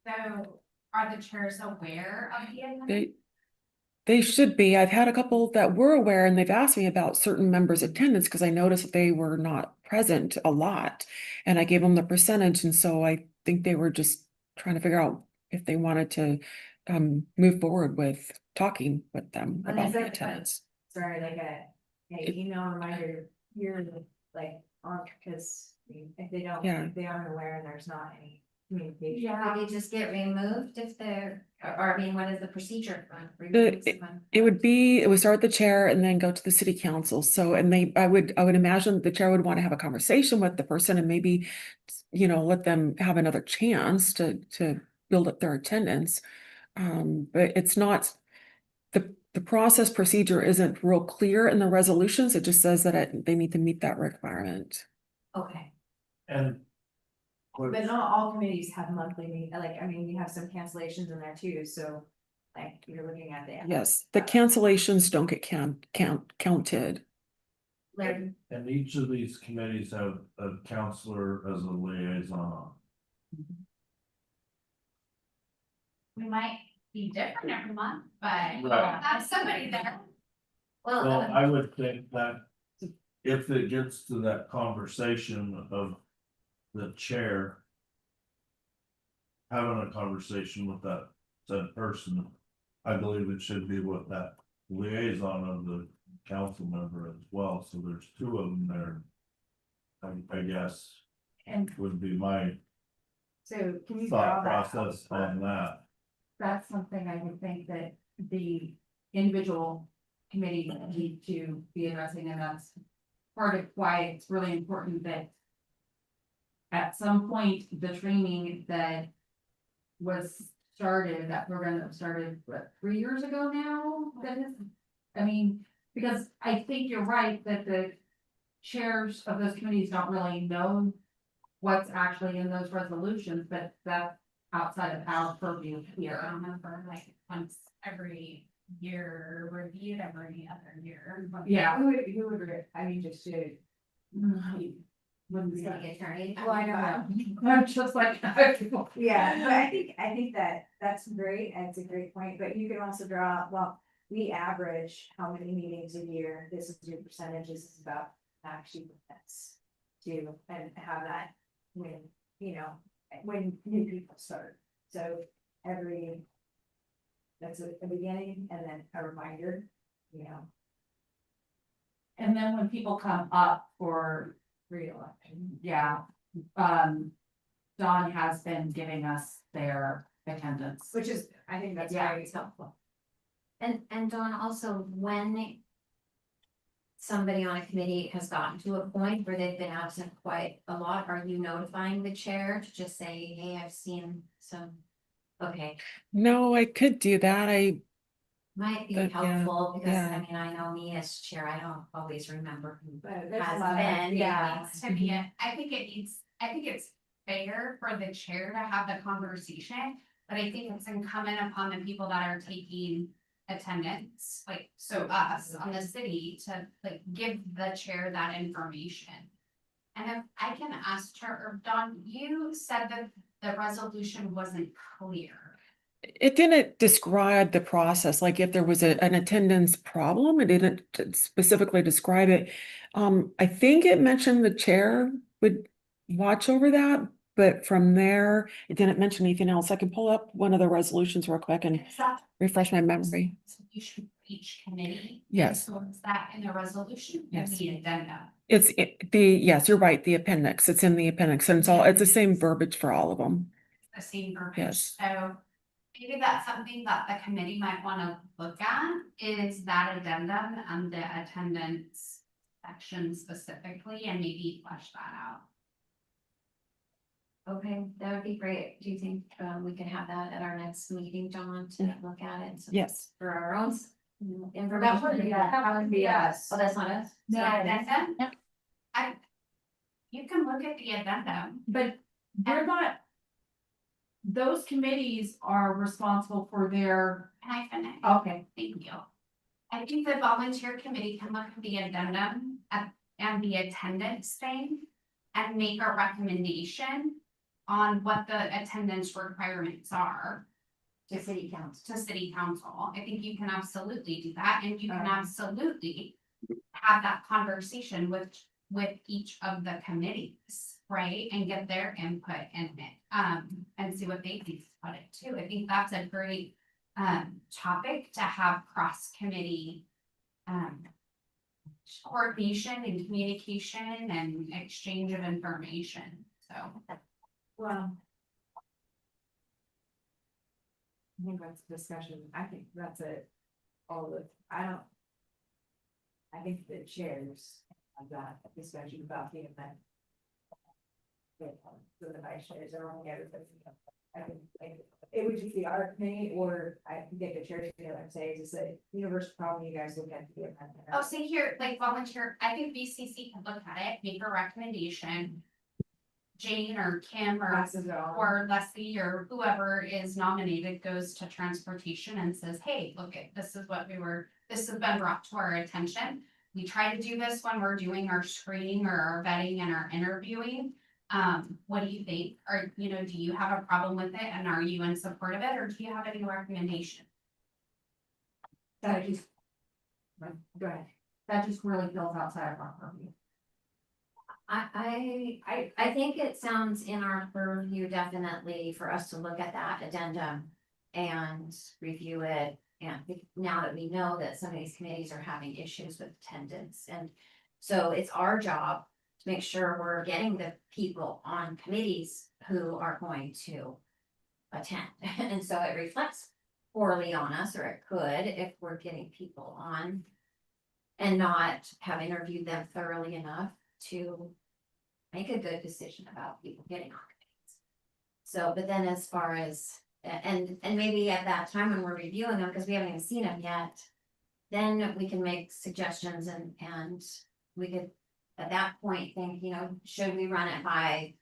S7: So are the chairs aware of the attendance?
S1: They should be. I've had a couple that were aware and they've asked me about certain members' attendance because I noticed that they were not present a lot. And I gave them the percentage, and so I think they were just trying to figure out if they wanted to move forward with talking with them
S6: And
S1: about
S6: is
S1: the
S6: it,
S1: attendance.
S6: sorry, like a email reminder here, like, on, because if they don't,
S1: Yeah.
S6: if they aren't aware and there's not any communication.
S7: Yeah.
S3: Maybe just get removed if they're, or I mean, what is the procedure for removing
S1: The-
S3: someone?
S1: It would start with the chair and then go to the city council. So, and I would imagine the chair would want to have a conversation with the person and maybe, let them have another chance to build up their attendance. But it's not, the process procedure isn't real clear in the resolutions. It just says that they need to meet that requirement.
S3: Okay,
S2: And.
S6: But not all committees have monthly meet, like, I mean, we have some cancellations in there too, so, like, you're looking at the.
S1: Yes, the cancellations don't get counted.
S3: Larry,
S2: And each of these committees have a counselor as a liaison.
S7: We might be different every month, but
S2: Right.
S7: we'll have somebody there.
S3: well,
S2: Well, I would think that if it gets to that conversation of the chair. Having a conversation with that said person, I believe it should be with that liaison of the council member as well, so there's two of them there. I guess
S5: And
S2: would be my
S6: So can you draw
S2: thought
S6: that?
S2: process on that.
S5: that's something I would think that the individual committee need to be addressing, and that's part of why it's really important that at some point, the training that was started, that program that was started, what, 3 years ago now? That is, I mean, because I think you're right that the chairs of those committees don't really know what's actually in those resolutions, but that's outside of our purview
S7: I
S5: here.
S7: remember like once every year, reviewed every other year.
S5: Yeah.
S6: Who would, I mean, just to.
S5: Wouldn't
S3: city
S5: say.
S3: attorney.
S6: Well, I know.
S5: I'm just like.
S6: Yeah, but I think that's great, and it's a great point, but you can also draw, well, we average how many meetings a year, this is your percentage, this is about actually that's. To, and have that when, when new people start, so every. That's a beginning and then a reminder,
S5: And then when people come up for,
S6: re-election.
S5: yeah, Dawn has been giving us their attendance.
S6: Which is, I think that's
S5: Yeah.
S6: very helpful.
S3: And Dawn, also, when somebody on a committee has gotten to a point where they've been absent quite a lot, are you notifying the chair to just say, hey, I've seen some? Okay,
S1: No, I could do that.
S3: might be
S1: But, yeah,
S3: helpful, because
S1: yeah.
S3: I mean, I know me as chair, I don't always remember who
S6: But there's a
S3: has
S6: lot of-
S3: been.
S6: yeah.
S7: Needs to be, I think it's fair for the chair to have the conversation, but I think it's incumbent upon the people that are taking attendance, like, so us on the city to like give the chair that information. And if I can ask her, or Dawn, you said that the resolution wasn't clear.
S1: It didn't describe the process, like if there was an attendance problem, it didn't specifically describe it. I think it mentioned the chair would watch over that, but from there, it didn't mention anything else. I can pull up one of the resolutions real quick and
S7: Is that
S1: refresh my memory.
S7: resolution for each committee?
S1: Yes.
S7: So is that in the resolution? Or
S1: Yes.
S7: the addenda?
S1: Yes, you're right, the appendix, it's in the appendix, and it's the same verbiage for all of them.
S7: The same verbiage.
S1: Yes.
S7: So maybe that's something that the committee might wanna look at, is that addendum and the attendance section specifically, and maybe flesh that out.
S3: Okay, that would be great. Do you think we can have that at our next meeting, Dawn, to look at it? So
S1: Yes.
S3: for our own
S6: That
S3: information?
S6: would be us.
S3: Oh, that's not us?
S7: The addendum?
S1: Yeah.
S7: You can look at the addendum.
S5: But we're not. Those committees are responsible for their,
S7: Can I finish?
S5: okay,
S7: Thank you. I think the volunteer committee can look at the addendum and the attendance thing and make a recommendation on what the attendance requirements are
S3: To city council.
S7: to city council. I think you can absolutely do that, and you can absolutely have that conversation with each of the committees, right? And get their input in it, and see what they think about it too. I think that's a great topic to have cross-committee coordination and communication and exchange of information, so.
S6: Well. I think that's a discussion, I think that's it, all of, I don't. I think the chairs have that discussion about the event. The vice chairs are on everything. I think, it would just be our committee, or I can get the chairs together and say, is this a universal problem you guys look at the event?
S7: Oh, see here, like volunteer, I think VCC can look at it, make a recommendation. Jane or Kim
S6: Passes it on.
S7: or Leslie or whoever is nominated goes to transportation and says, hey, look at, this is what this has been brought to our attention. We try to do this when we're doing our screening or our vetting and our interviewing. What do you think? Or, do you have a problem with it, and are you in support of it, or do you have any recommendation?
S5: that just. Go ahead, that just really feels outside of our purview.
S3: I think it sounds in our purview definitely for us to look at that addendum and review it. And now that we know that some of these committees are having issues with attendance, and so it's our job to make sure we're getting the people on committees who are going to attend. And so it reflects poorly on us, or it could, if we're getting people on and not have interviewed them thoroughly enough to make a good decision about people getting on committees. So, but then as far as, and maybe at that time when we're reviewing them, because we haven't even seen them yet, then we can make suggestions and we could, at that point, think, should we run it by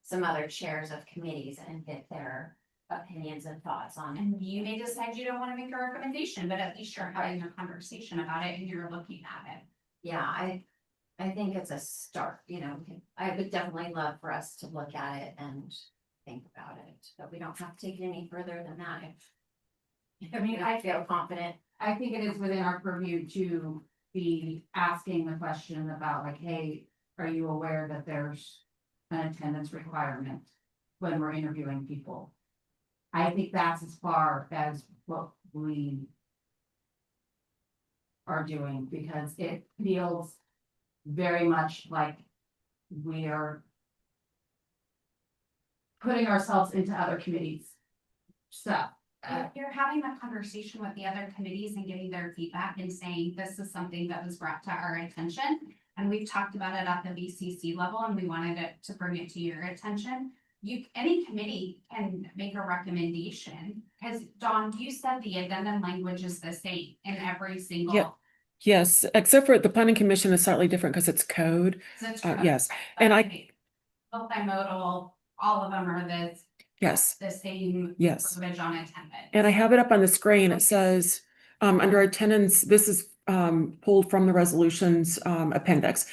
S3: some other chairs of committees and get their opinions and thoughts on it?
S7: And you may decide you don't want to make a recommendation, but at least you're having a conversation about it and you're looking at it.
S3: Yeah, I think it's a start, I would definitely love for us to look at it and think about it, but we don't have to take it any further than that if. I feel confident.
S5: I think it is within our purview to be asking the question about like, hey, are you aware that there's an attendance requirement when we're interviewing people? I think that's as far as what we are doing, because it feels very much like we are putting ourselves into other committees' stuff.
S7: If you're having that conversation with the other committees and getting their feedback and saying, this is something that was brought to our attention, and we've talked about it at the VCC level, and we wanted it to bring it to your attention. Any committee can make a recommendation, because Dawn, you said the addendum language is the same in every single.
S1: Yeah. Yes, except for the planning commission is slightly different because it's code.
S7: So it's
S1: Yes, and
S7: multimodal, all of them are
S1: yes,
S7: the same.
S1: yes.
S7: Verbiage on attendance.
S1: And I have it up on the screen. It says, under attendance, this is pulled from the resolutions appendix.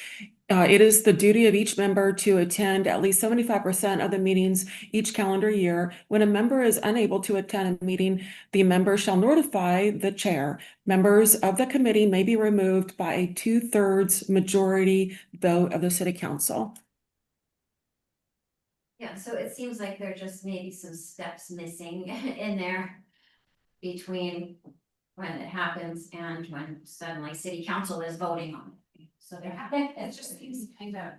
S1: It is the duty of each member to attend at least 75% of the meetings each calendar year. When a member is unable to attend a meeting, the member shall notify the chair. Members of the committee may be removed by a 2/3 majority vote of the city council.
S3: Yeah, so it seems like there just maybe some steps missing in there between when it happens and when suddenly city council is voting on it. So there.
S7: It just seems kind of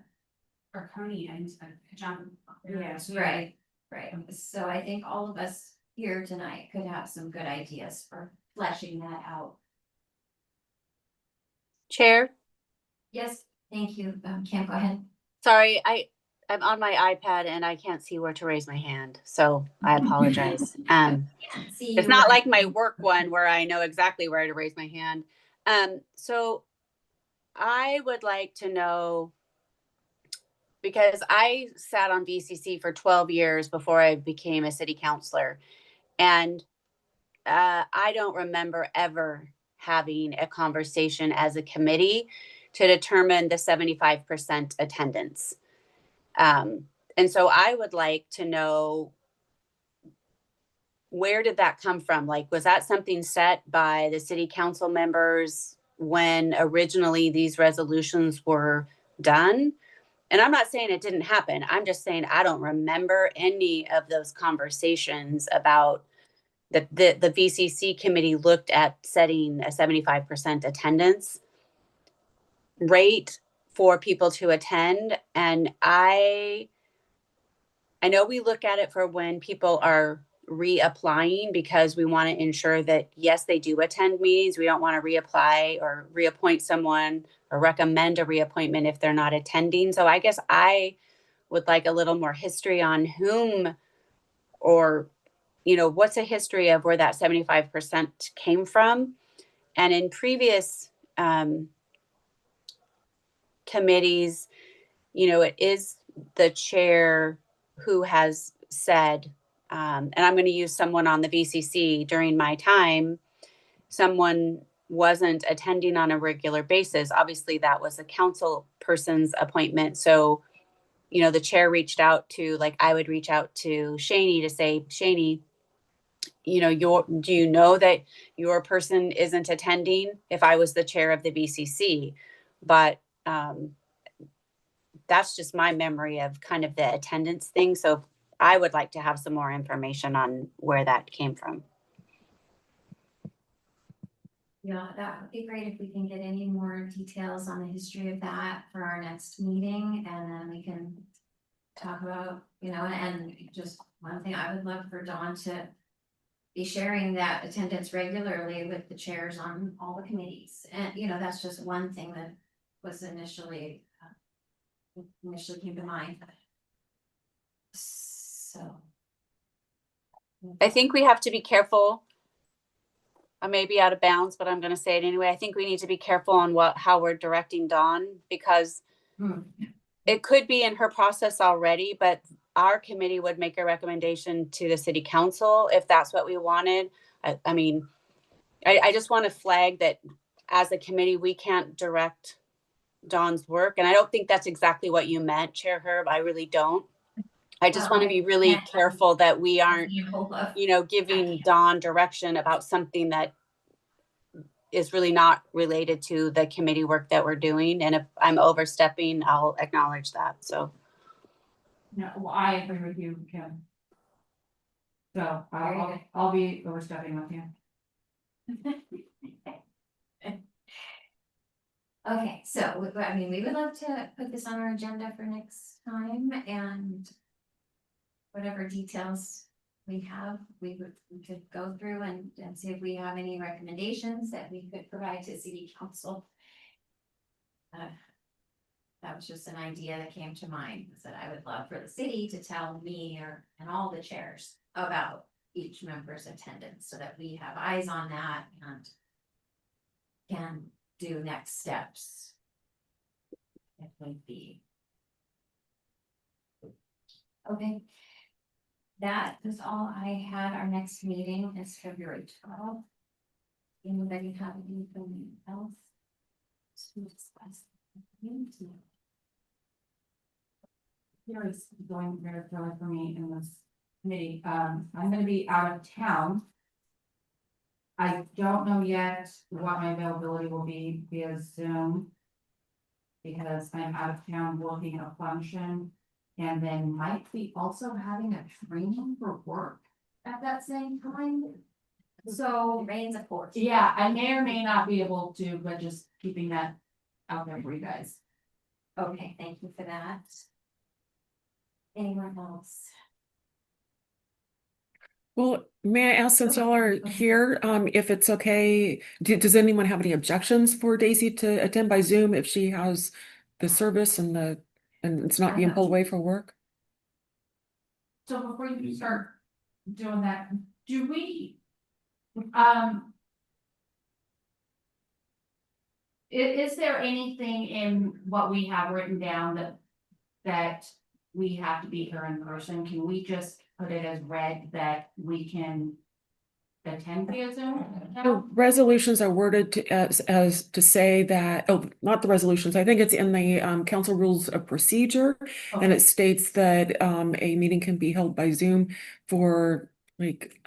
S7: draconian to jump.
S6: Yes.
S3: Right. So I think all of us here tonight could have some good ideas for fleshing that out.
S4: Chair,
S3: Yes, thank you. Kim, go ahead.
S4: sorry, I'm on my iPad and I can't see where to raise my hand, so I apologize.
S3: See
S4: It's
S3: you
S4: not
S3: were-
S4: like my work one where I know exactly where to raise my hand. So I would like to know, because I sat on VCC for 12 years before I became a city councilor, and I don't remember ever having a conversation as a committee to determine the 75% attendance. And so I would like to know, where did that come from? Like, was that something set by the city council members when originally these resolutions were done? And I'm not saying it didn't happen. I'm just saying I don't remember any of those conversations about the VCC committee looked at setting a 75% attendance rate for people to attend. And I know we look at it for when people are reapplying, because we want to ensure that, yes, they do attend meetings. We don't want to reapply or reappoint someone or recommend a reappointment if they're not attending. So I guess I would like a little more history on whom, or, what's a history of where that 75% came from. And in previous committees, it is the chair who has said, and I'm going to use someone on the VCC during my time, someone wasn't attending on a regular basis. Obviously, that was a council person's appointment. So, the chair reached out to, like, I would reach out to Shani to say, Shani, do you know that your person isn't attending, if I was the chair of the VCC? But that's just my memory of kind of the attendance thing. So I would like to have some more information on where that came from.
S3: Yeah, that would be great if we can get any more details on the history of that for our next meeting, and then we can talk about, and just one thing, I would love for Dawn to be sharing that attendance regularly with the chairs on all the committees. And, that's just one thing that was initially came to mind. So.
S4: I think we have to be careful. I may be out of bounds, but I'm going to say it anyway. I think we need to be careful on how we're directing Dawn, because it could be in her process already, but our committee would make a recommendation to the city council if that's what we wanted. I just want to flag that as a committee, we can't direct Dawn's work. And I don't think that's exactly what you meant, Chair Herb. I really don't. I just want to be really careful that we aren't, giving Dawn direction about something that is really not related to the committee work that we're doing. And if I'm overstepping, I'll acknowledge that. So.
S5: No, well, I agree with you, Kim. So I'll be overstepping with you.
S3: Okay, so we would love to put this on our agenda for next time, and whatever details we have, we could go through and see if we have any recommendations that we could provide to city council. That was just an idea that came to mind, is that I would love for the city to tell me and all the chairs about each member's attendance, so that we have eyes on that and can do next steps. It would be. Okay. That is all I had. Our next meeting is February 12th. Anybody have anything else to discuss?
S5: Here is going very thorough for me in this committee. I'm gonna be out of town. I don't know yet what my availability will be via Zoom, because I'm out of town working a function, and then might be also having a training for work at that same time. So,
S3: Rains of course.
S5: yeah, I may or may not be able to, but just keeping that out there for you guys.
S3: Okay, thank you for that. Anyone else?
S1: Well, may I ask, since y'all are here, if it's okay, does anyone have any objections for Daisy to attend by Zoom if she has the service and and it's not being pulled away for work?
S5: So before you start doing that, do we? Um. Is there anything in what we have written down that we have to be here in person? Can we just put it as read that we can attend via Zoom?
S1: The resolutions are worded as to say that, oh, not the resolutions, I think it's in the council rules of procedure. And it states that a meeting can be held by Zoom for like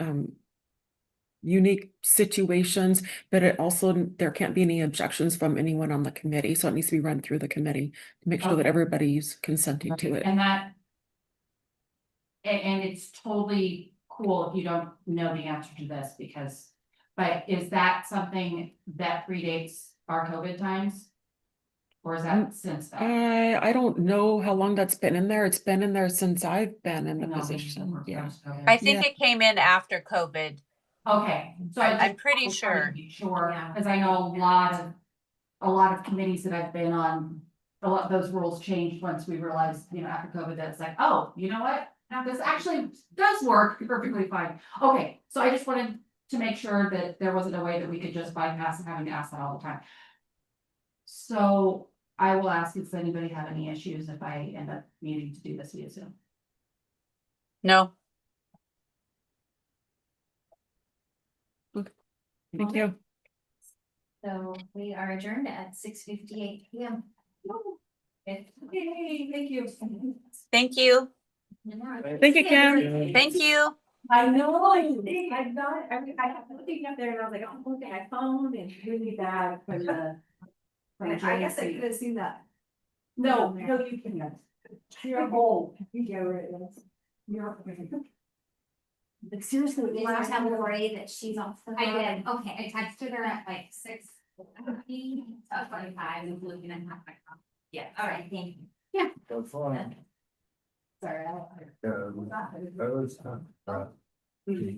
S1: unique situations, but it also, there can't be any objections from anyone on the committee, so it needs to be run through the committee to make sure that
S5: Okay.
S1: everybody's consenting to it.
S5: And that. And it's totally cool if you don't know the answer to this because, but is that something that predates our COVID times? Or is that since that?
S1: I don't know how long that's been in there. It's been in there since I've been in the
S5: No,
S1: position. Yeah.
S4: I think
S1: Yeah.
S4: it came in after COVID.
S5: Okay, so
S4: I'm
S5: just
S4: pretty
S5: was trying to
S4: sure.
S5: be Sure,
S3: Yeah.
S5: cause I know a lot of committees that I've been on, a lot of those rules changed once we realized, after COVID, that it's like, oh, you know what? Now this actually does work perfectly fine. Okay, so I just wanted to make sure that there wasn't a way that we could just bypass having to ask that all the time. So I will ask if anybody have any issues if I end up needing to do this via Zoom.
S4: No,
S1: Thank you.
S3: So we are adjourned at 6:58 PM.
S6: Yay, thank you.
S4: thank you.
S1: Thank you, Kim.
S4: Thank you.
S6: I know, I got, I have looking up there and I was like, oh, look at my phone and really bad for the. I guess I could have seen that. No, you can't. You're old. You're. But seriously,
S3: Did you tell Lori that she's off the?
S7: I
S3: phone?
S7: did, okay, I texted her at like 6:45 and looking at my phone.
S3: Yeah, all right, thank you.
S2: That's fine.
S3: Sorry.
S2: Yeah, that was,